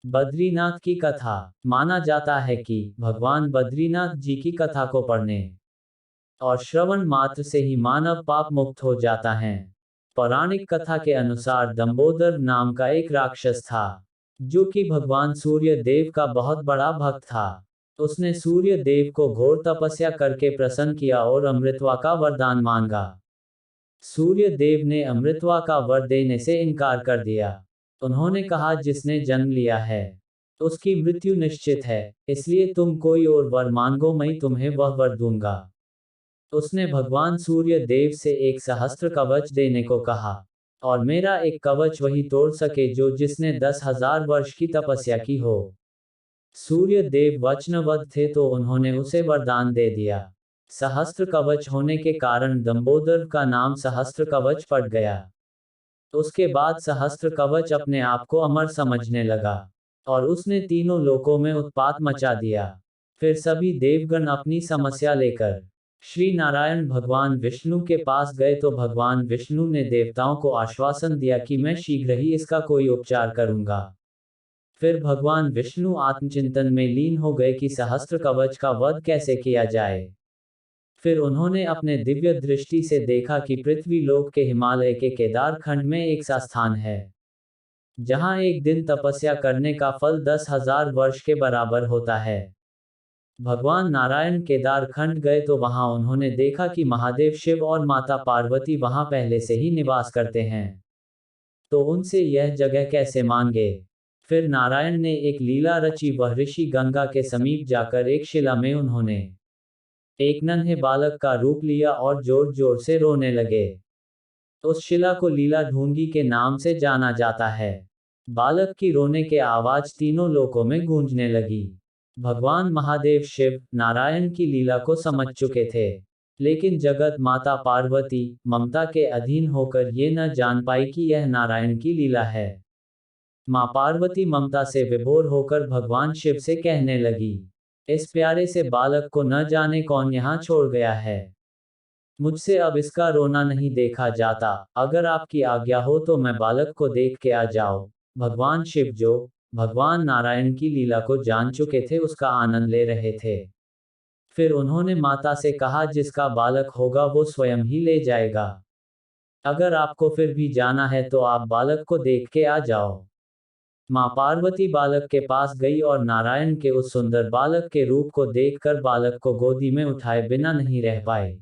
बद्रीनाथ की कथा। माना जाता है कि भगवान बद्रीनाथ जी की कथा को पढ़ने और श्रवण मात्र से ही मानव पाप मुक्त हो जाता है। पौराणिक कथा के अनुसार दंबोदर नाम का एक राक्षस था, जो कि भगवान सूर्य देव का बहुत बड़ा भक्त था। उसने सूर्य देव को घोर तपस्या करके प्रसन्न किया और अमृतवा का वरदान मांगा। सूर्य देव ने अमृतवा का वर देने से इनकार कर दिया। उन्होंने कहा, जिसने जन्म लिया है उसकी मृत्यु निश्चित है, इसलिए तुम कोई और वर मांगो, मैं तुम्हें वह वर दूंगा। उसने भगवान सूर्य देव से एक सहस्त्र कवच देने को कहा, और मेरा एक कवच वही तोड़ सके जो जिसने 10,000 वर्ष की तपस्या की हो। सूर्य देव वचनबद्ध थे तो उन्होंने उसे वरदान दे दिया। सहस्त्र कवच होने के कारण दंबोदर का नाम सहस्त्र कवच पड़ गया। उसके बाद सहस्त्र कवच अपने आप को अमर समझने लगा, और उसने तीनों लोकों में उत्पात मचा दिया। फिर सभी देवगण अपनी समस्या लेकर श्री नारायण भगवान विष्णु के पास गए तो भगवान विष्णु ने देवताओं को आश्वासन दिया कि मैं शीघ्र ही इसका कोई उपचार करूंगा। फिर भगवान विष्णु आत्मचिंतन में लीन हो गए कि सहस्त्र कवच का वध कैसे किया जाए। फिर उन्होंने अपने दिव्य दृष्टि से देखा कि पृथ्वी लोक के हिमालय के केदार खंड में एक सा स्थान है, जहां एक दिन तपस्या करने का फल 10,000 वर्ष के बराबर होता है। भगवान नारायण केदार खंड गए तो वहां उन्होंने देखा कि महादेव शिव और माता पार्वती वहां पहले से ही निवास करते हैं, तो उनसे यह जगह कैसे मांगे। फिर नारायण ने एक लीला रची, वह ऋषि गंगा के समीप जाकर एक शिला में उन्होंने एक नन्हे बालक का रूप लिया और जोर जोर से रोने लगे। उस शिला को लीला ढूंगी के नाम से जाना जाता है। बालक की रोने के आवाज तीनों लोकों में गूंजने लगी। भगवान महादेव शिव नारायण की लीला को समझ चुके थे, लेकिन जगत माता पार्वती ममता के अधीन होकर ये न जान पाई कि यह नारायण की लीला है। माँ पार्वती ममता से विभोर होकर भगवान शिव से कहने लगी, इस प्यारे से बालक को न जाने कौन यहाँ छोड़ गया है। मुझसे अब इसका रोना नहीं देखा जाता, अगर आपकी आज्ञा हो तो मैं बालक को देख के आ जाओ। भगवान शिव, जो भगवान नारायण की लीला को जान चुके थे, उसका आनंद ले रहे थे। फिर उन्होंने माता से कहा, जिसका बालक होगा वो स्वयं ही ले जाएगा। अगर आपको फिर भी जाना है तो आप बालक को देख के आ जाओ। माँ पार्वती बालक के पास गई और नारायण के उस सुंदर बालक के रूप को देखकर बालक को गोदी में उठाए बिना नहीं रह पाए।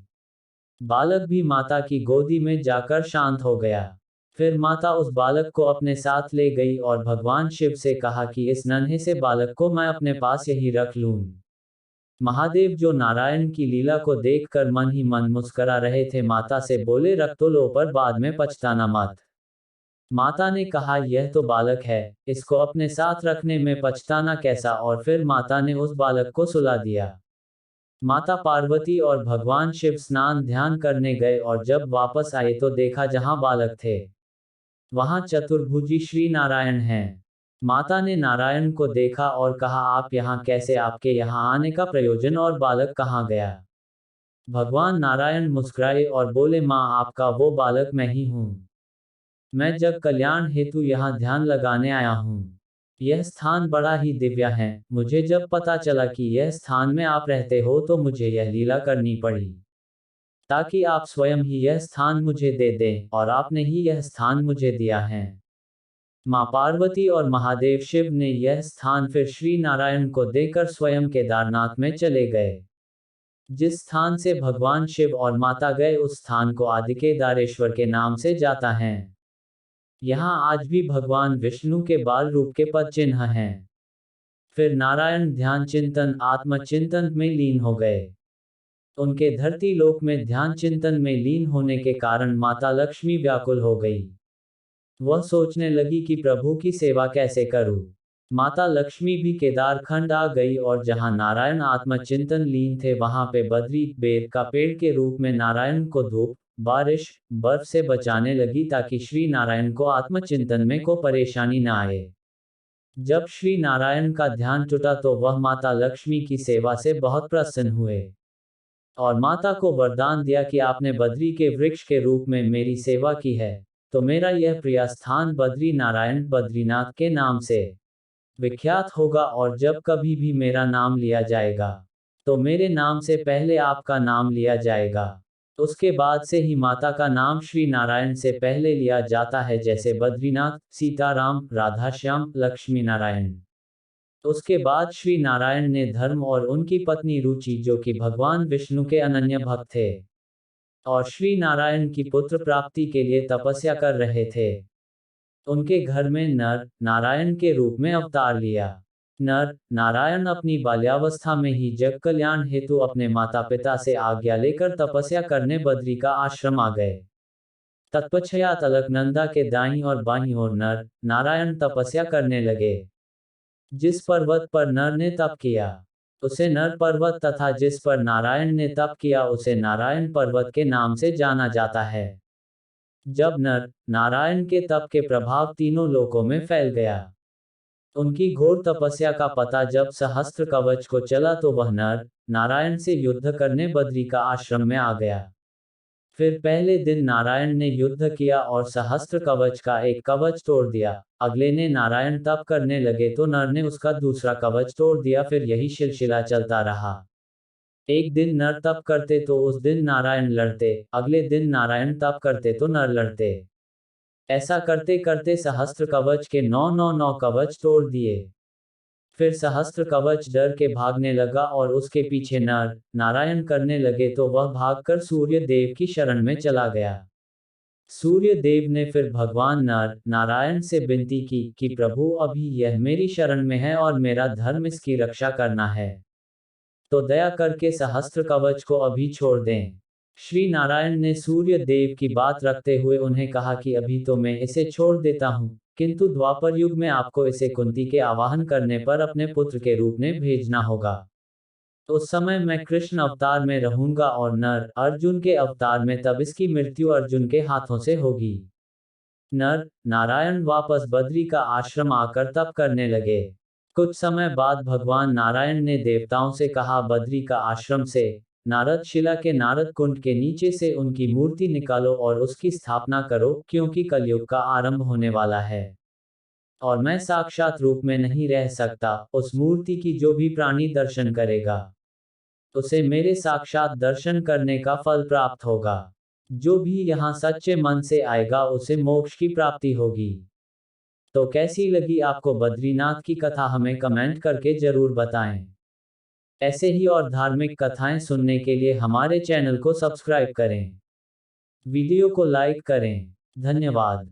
बालक भी माता की गोदी में जाकर शांत हो गया। फिर माता उस बालक को अपने साथ ले गई और भगवान शिव से कहा कि इस नन्हे से बालक को मैं अपने पास यही रख लूं। महादेव, जो नारायण की लीला को देखकर मन ही मन मुस्करा रहे थे, माता से बोले, रख तो लो पर बाद में पछताना मत। माता ने कहा, यह तो बालक है, इसको अपने साथ रखने में पछताना कैसा। और फिर माता ने उस बालक को सुला दिया। माता पार्वती और भगवान शिव स्नान ध्यान करने गए और जब वापस आए तो देखा जहां बालक थे, वहां चतुर्भुजी श्री नारायण हैं। माता ने नारायण को देखा और कहा, आप यहाँ कैसे, आपके यहाँ आने का प्रयोजन और बालक कहाँ गया। भगवान नारायण मुस्कुराए और बोले, माँ, आपका वो बालक मैं ही हूँ। मैं जग कल्याण हेतु यहाँ ध्यान लगाने आया हूँ। यह स्थान बड़ा ही दिव्य है। मुझे जब पता चला कि यह स्थान में आप रहते हो तो मुझे यह लीला करनी पड़ी, ताकि आप स्वयं ही यह स्थान मुझे दे दें, और आपने ही यह स्थान मुझे दिया है। माँ पार्वती और महादेव शिव ने यह स्थान फिर श्री नारायण को देकर स्वयं केदारनाथ में चले गए। जिस स्थान से भगवान शिव और माता गए उस स्थान को आदिकेदारेश्वर के नाम से जाता है। यहाँ आज भी भगवान विष्णु के बाल रूप के पद चिन्ह हैं। फिर नारायण ध्यान चिंतन आत्मचिंतन में लीन हो गए। उनके धरती लोक में ध्यान चिंतन में लीन होने के कारण माता लक्ष्मी व्याकुल हो गई। वह सोचने लगी कि प्रभु की सेवा कैसे करूं। माता लक्ष्मी भी केदार खंड आ गई और जहां नारायण आत्मचिंतन लीन थे वहां पे बद्री बेर का पेड़ के रूप में नारायण को धूप बारिश बर्फ से बचाने लगी, ताकि श्री नारायण को आत्मचिंतन में को परेशानी न आए। जब श्री नारायण का ध्यान टूटा तो वह माता लक्ष्मी की सेवा से बहुत प्रसन्न हुए और माता को वरदान दिया कि आपने बद्री के वृक्ष के रूप में मेरी सेवा की है, तो मेरा यह प्रिय स्थान बद्री नारायण बद्रीनाथ के नाम से विख्यात होगा और जब कभी भी मेरा नाम लिया जाएगा तो मेरे नाम से पहले आपका नाम लिया जाएगा। उसके बाद से ही माता का नाम श्री नारायण से पहले लिया जाता है, जैसे बद्रीनाथ, सीताराम, राधाश्याम, लक्ष्मी नारायण। उसके बाद श्री नारायण ने धर्म और उनकी पत्नी रुचि, जो कि भगवान विष्णु के अनन्य भक्त थे और श्री नारायण की पुत्र प्राप्ति के लिए तपस्या कर रहे थे, उनके घर में नर नारायण के रूप में अवतार लिया। नर नारायण अपनी बाल्यावस्था में ही जग कल्याण हेतु अपने माता पिता से आज्ञा लेकर तपस्या करने बद्री का आश्रम आ गए। तत्पश्चात अलकनंदा के दाईं और बाईं ओर नर नारायण तपस्या करने लगे। जिस पर्वत पर नर ने तप किया उसे नर पर्वत तथा जिस पर नारायण ने तप किया उसे नारायण पर्वत के नाम से जाना जाता है। जब नर नारायण के तप के प्रभाव तीनों लोकों में फैल गया, उनकी घोर तपस्या का पता जब सहस्त्र कवच को चला तो वह नर नारायण से युद्ध करने बद्री का आश्रम में आ गया। फिर पहले दिन नारायण ने युद्ध किया और सहस्त्र कवच का एक कवच तोड़ दिया। अगले ने नारायण तप करने लगे तो नर ने उसका दूसरा कवच तोड़ दिया। फिर यही सिलसिला चलता रहा। एक दिन नर तप करते तो उस दिन नारायण लड़ते, अगले दिन नारायण तप करते तो नर लड़ते। ऐसा करते करते सहस्त्र कवच के 9 कवच तोड़ दिए। फिर सहस्त्र कवच डर के भागने लगा और उसके पीछे नर नारायण करने लगे तो वह भागकर सूर्य देव की शरण में चला गया। सूर्य देव ने फिर भगवान नर नारायण से विनती की कि प्रभु अभी यह मेरी शरण में है और मेरा धर्म इसकी रक्षा करना है, तो दया करके सहस्त्र कवच को अभी छोड़ दें। श्री नारायण ने सूर्य देव की बात रखते हुए उन्हें कहा कि अभी तो मैं इसे छोड़ देता हूँ, किंतु द्वापर युग में आपको इसे कुंती के आवाहन करने पर अपने पुत्र के रूप में भेजना होगा। उस समय मैं कृष्ण अवतार में रहूंगा और नर अर्जुन के अवतार में, तब इसकी मृत्यु अर्जुन के हाथों से होगी। नर नारायण वापस बद्री का आश्रम आकर तप करने लगे। कुछ समय बाद भगवान नारायण ने देवताओं से कहा, बद्री का आश्रम से नारद शिला के नारद कुंड के नीचे से उनकी मूर्ति निकालो और उसकी स्थापना करो, क्योंकि कलयुग का आरंभ होने वाला है और मैं साक्षात रूप में नहीं रह सकता। उस मूर्ति की जो भी प्राणी दर्शन करेगा उसे मेरे साक्षात दर्शन करने का फल प्राप्त होगा। जो भी यहाँ सच्चे मन से आएगा उसे मोक्ष की प्राप्ति होगी। तो कैसी लगी आपको बद्रीनाथ की कथा, हमें कमेंट करके जरूर बताएं। ऐसे ही और धार्मिक कथाएं सुनने के लिए हमारे चैनल को सब्सक्राइब करें, वीडियो को लाइक करें। धन्यवाद।